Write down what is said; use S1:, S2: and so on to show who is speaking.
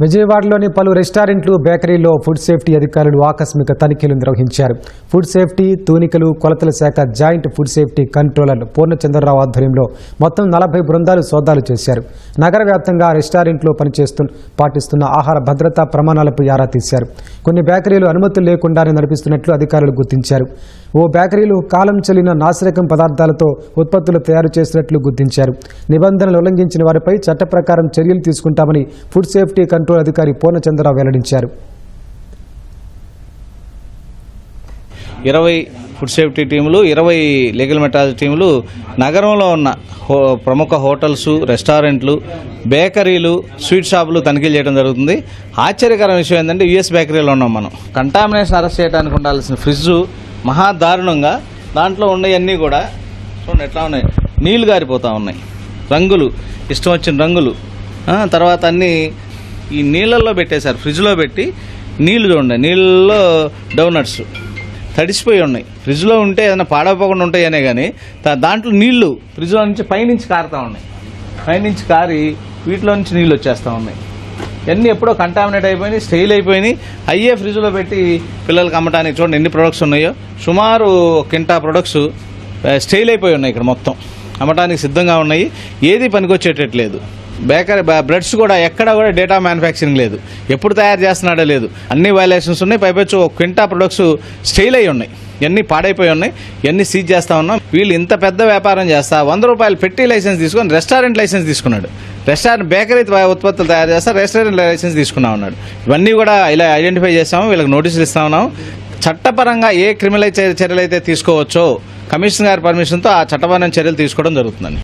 S1: విజయవాడలోని పలు రెస్టారెంట్లు, బేకరీల్లో ఫుడ్ సేఫ్టీ అధికారులు ఆకస్మిక తనిఖీలు నిర్వహించారు. ఫుడ్ సేఫ్టీ, తూనికలు, కొలతల శాఖ joint food safety controller Purnachandrarao ఆధ్వర్యంలో మొత్తం 40 బృందాలు సోదాలు చేశారు. నగర వ్యాప్తంగా రెస్టారెంట్లో పాటిస్తున్న ఆహార భద్రతా ప్రమాణాలపై ఆరా తీశారు. కొన్ని బేకరీలు అనుమతులు లేకుండానే నడిపిస్తున్నట్లు అధికారులు గుర్తించారు. ఓ బేకరీలు కాలం చెల్లిన నాసిరకం పదార్థాలతో ఉత్పత్తులు తయారు చేసినట్లు గుర్తించారు. నిబంధనలు ఉల్లంఘించిన వారిపై చట్ట ప్రకారం చర్యలు తీసుకుంటామని ఫుడ్ సేఫ్టీ కంట్రోల్ అధికారి పూర్ణచంద్రరావు వెల్లడించారు.
S2: 20 ఫుడ్ సేఫ్టీ టీములు, 20 లీగల్ మెట్రాలజీ టీములు నగరంలో ఉన్న ప్రముఖ హోటల్స్, రెస్టారెంట్లు, బేకరీలు, స్వీట్ షాపులు తనిఖీలు చేయడం జరుగుతుంది. ఆశ్చర్యకరమైన విషయం ఏంటంటే యూఎస్ బేకరీలో ఉన్నాం మనం. కంటామినేషన్ అరెస్ట్ చేయడానికి ఉండాల్సిన ఫ్రిడ్జ్ మహా దారుణంగా దాంట్లో ఉండేవన్నీ కూడా చూడండి ఎట్లా ఉన్నాయి, నీళ్లు గారిపోతూ ఉన్నాయి, రంగులు ఇష్టం వచ్చిన రంగులు. తర్వాత అన్నీ ఈ నీళ్ళల్లో పెట్టేశారు, ఫ్రిడ్జ్లో పెట్టి నీళ్లు చూడండి, నీళ్ళలో డోనట్స్ తడిసిపోయి ఉన్నాయి. ఫ్రిడ్జ్లో ఉంటే ఏదైనా పాడైపోకుండా ఉంటాయనే కానీ దాంట్లో నీళ్లు ఫ్రిడ్జ్లో నుంచి పైనుంచి కారుతూ ఉన్నాయి, పైనుంచి కారి వీటిలో నుంచి నీళ్ళు వచ్చేస్తూ ఉన్నాయి. ఇవన్నీ ఎప్పుడో కంటామినేట్ అయిపోయినాయి, స్టెయిల్ అయిపోయినాయి. అయ్యే ఫ్రిడ్జ్లో పెట్టి పిల్లలకి అమ్మటానికి చూడండి ఎన్ని ప్రొడక్ట్స్ ఉన్నాయో. సుమారు 1 కింటా ప్రొడక్ట్స్ స్టెయిల్ అయిపోయి ఉన్నాయి, ఇక్కడ మొత్తం అమ్మటానికి సిద్ధంగా ఉన్నాయి. ఏది పనికొచ్చేటట్లేదు. బేకరీ బ్రెడ్స్ కూడా ఎక్కడ కూడా డేటా మ్యానుఫ్యాక్చరింగ్ లేదు, ఎప్పుడు తయారు చేస్తున్నాడో లేదు. అన్ని వైలేషన్స్ ఉన్నాయి. పైపచ్చు 1 క్వింటా ప్రొడక్ట్స్ స్టెయిల్ అయి ఉన్నాయి, ఇవన్నీ పాడైపోయి ఉన్నాయి. ఇవన్నీ సీజ్ చేస్తా ఉన్నాం. వీళ్ళు ఇంత పెద్ద వ్యాపారం చేస్తా 100 రూపాయలు పెట్టి లైసెన్స్ తీసుకొని రెస్టారెంట్ లైసెన్స్ తీసుకున్నాడు. రెస్టారెంట్ బేకరీ ఉత్పత్తులు తయారు చేస్తా రెస్టారెంట్ లైసెన్స్ తీసుకున్నా ఉన్నాడు. ఇవన్నీ కూడా ఇలా ఐడెంటిఫై చేస్తాము, వీళ్ళకి నోటీసులు ఇస్తా ఉన్నాము. చట్టపరంగా ఏ క్రిమినల్ చర్యలు అయితే తీసుకోవచ్చో కమిషనర్ గారి పర్మిషన్తో ఆ చట్టపరమైన చర్యలు తీసుకోవడం జరుగుతుందండి.